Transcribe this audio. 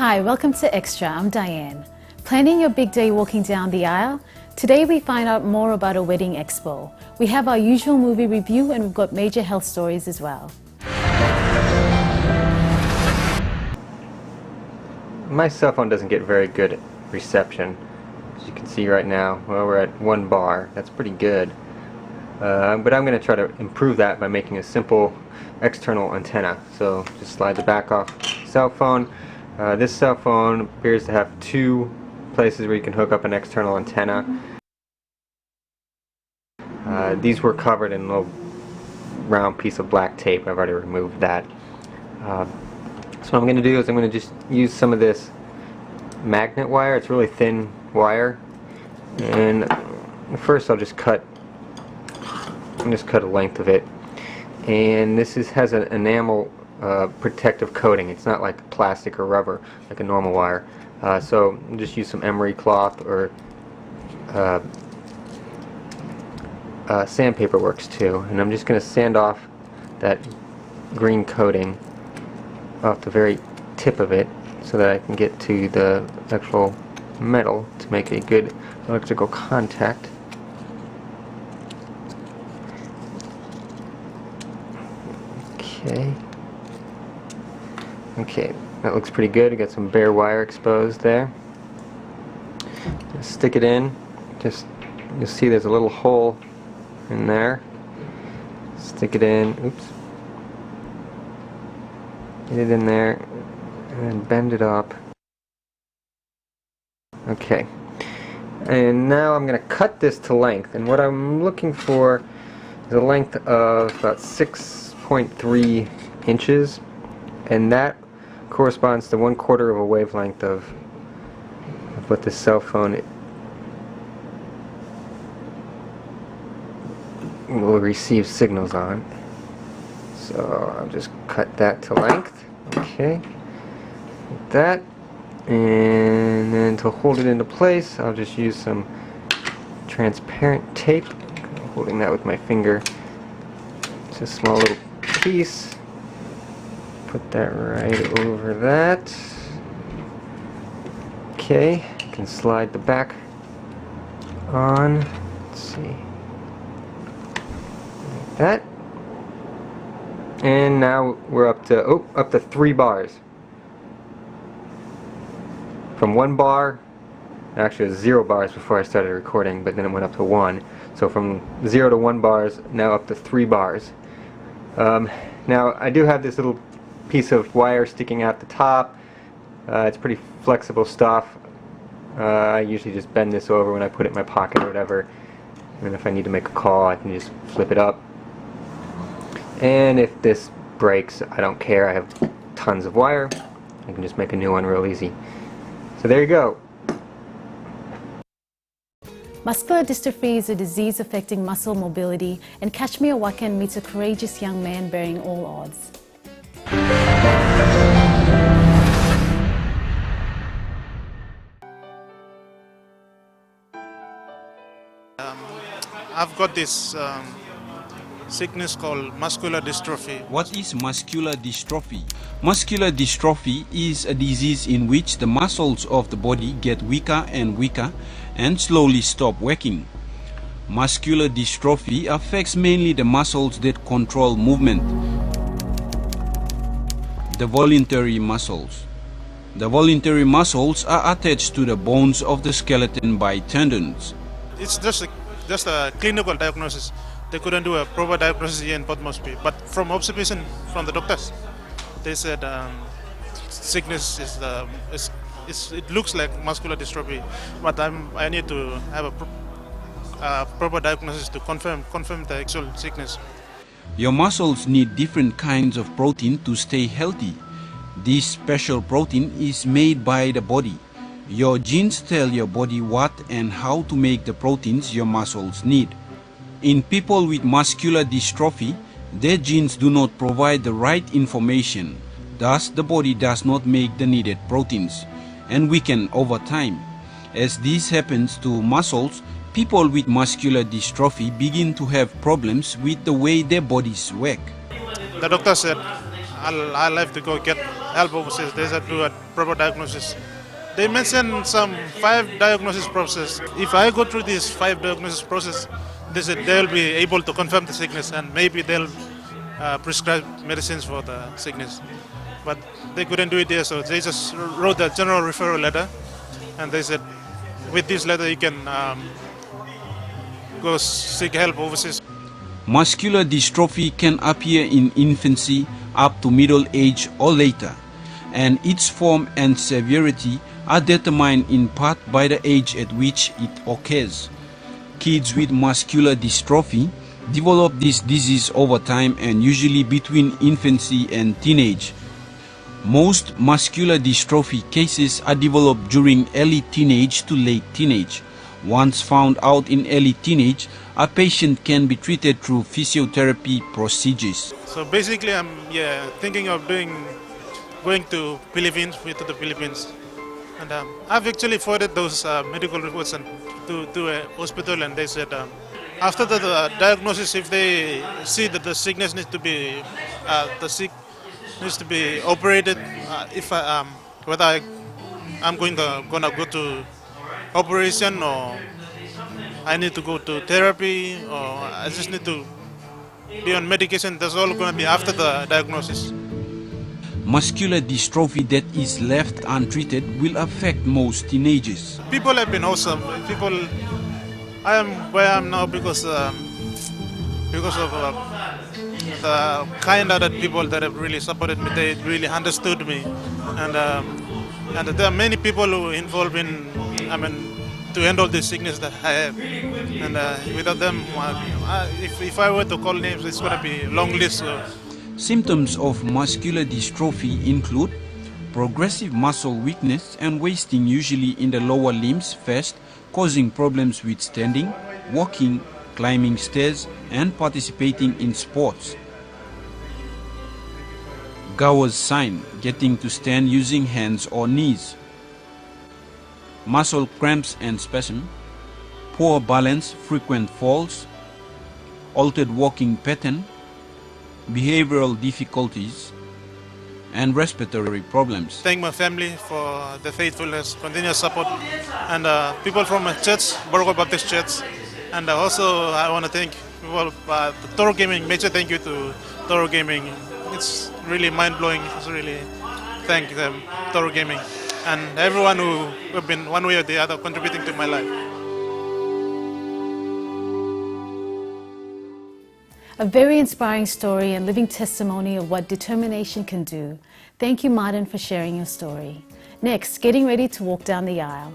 Hi, welcome to Extra. I'm Diane. Planning your big day walking down the aisle? Today we find out more about a wedding expo. We have our usual movie review and we've got major health stories as well. My cell phone doesn't get very good reception. As you can see right now, well, we're at 1 bar. That's pretty good. But I'm going to try to improve that by making a simple external antenna. So just slide the back off cell phone. This cell phone appears to have 2 places where you can hook up an external antenna. These were covered in a little round piece of black tape. I've already removed that. So what I'm going to do is I'm going to just use some of this magnet wire. It's really thin wire, and first I'll just cut a length of it. And this has an enamel protective coating. It's not like plastic or rubber like a normal wire. So I'll just use some emery cloth, or sandpaper works too. And I'm just going to sand off that green coating off the very tip of it so that I can get to the actual metal to make a good electrical contact. Okay, that looks pretty good. I got some bare wire exposed there. Just stick it in. You'll see there's a little hole in there. Stick it in. Oops. Get it in there and then bend it up. Okay. And now I'm going to cut this to length. And what I'm looking for is a length of about 6.3 inches. And that corresponds to 1/4 of a wavelength of what the cell phone will receive signals on. So I'll just cut that to length. Okay, like that. And then to hold it into place, I'll just use some transparent tape. I'm holding that with my finger. It's a small little piece. Put that right over that. Okay, you can slide the back on. Let's see. Like that. And now we're up to 3 bars. From 1 bar, actually it was 0 bars before I started recording, but then it went up to 1. So from 0 to 1 bars, now up to 3 bars. Now I do have this little piece of wire sticking out the top. It's pretty flexible stuff. I usually just bend this over when I put it in my pocket or whatever. And if I need to make a call, I can just flip it up. And if this breaks, I don't care. I have tons of wire. I can just make a new one real easy. So there you go. Muscular dystrophy is a disease affecting muscle mobility, and Kashmir Wakan meets a courageous young man bearing all odds. I've got this sickness called muscular dystrophy. What is muscular dystrophy? Muscular dystrophy is a disease in which the muscles of the body get weaker and weaker and slowly stop working. Muscular dystrophy affects mainly the muscles that control movement, the voluntary muscles. The voluntary muscles are attached to the bones of the skeleton by tendons. It's just a clinical diagnosis. They couldn't do a proper diagnosis here in Port Moresby, but from observation from the doctors, they said sickness it looks like muscular dystrophy, but I need to have a proper diagnosis to confirm the actual sickness. Your muscles need different kinds of protein to stay healthy. This special protein is made by the body. Your genes tell your body what and how to make the proteins your muscles need. In people with muscular dystrophy, their genes do not provide the right information. Thus, the body does not make the needed proteins and weaken over time. As this happens to muscles, people with muscular dystrophy begin to have problems with the way their bodies work. The doctor said I'll have to go get help overseas. They said do a proper diagnosis. They mentioned some 5 diagnosis process. If I go through this 5 diagnosis process, they said they'll be able to confirm the sickness and maybe they'll prescribe medicines for the sickness. But they couldn't do it there, so they just wrote a general referral letter, and they said, with this letter you can go seek help overseas. Muscular dystrophy can appear in infancy up to middle age or later, and its form and severity are determined in part by the age at which it occurs. Kids with muscular dystrophy develop this disease over time and usually between infancy and teenage. Most muscular dystrophy cases are developed during early teenage to late teenage. Once found out in early teenage, a patient can be treated through physiotherapy procedures. So basically, I'm thinking of going to the Philippines, and I've actually forwarded those medical reports and to a hospital, and they said after the diagnosis, if they see that the sickness needs to be operated, whether I'm gonna go to operation or I need to go to therapy or I just need to be on medication. That's all going to be after the diagnosis. Muscular dystrophy that is left untreated will affect most teenagers. People have been awesome. I am where I am now because of the kind-hearted people that have really supported me. They really understood me, and there are many people who involved in, to handle the sickness that I have. And without them, if I were to call names, it's going to be a long list. Symptoms of muscular dystrophy include progressive muscle weakness and wasting, usually in the lower limbs first, causing problems with standing, walking, climbing stairs, and participating in sports. Gower's sign, getting to stand using hands or knees. Muscle cramps and spasm, poor balance, frequent falls, altered walking pattern, behavioral difficulties, and respiratory problems. Thank my family for the faithfulness, continuous support, and people from my church, Borgo Baptist Church. And also I want to thank people, Toro Gaming, major thank you to Toro Gaming. It's really mind-blowing. It's really thank them, Toro Gaming, and everyone who have been one way or the other contributing to my life. A very inspiring story and living testimony of what determination can do. Thank you, Martin, for sharing your story. Next, getting ready to walk down the aisle.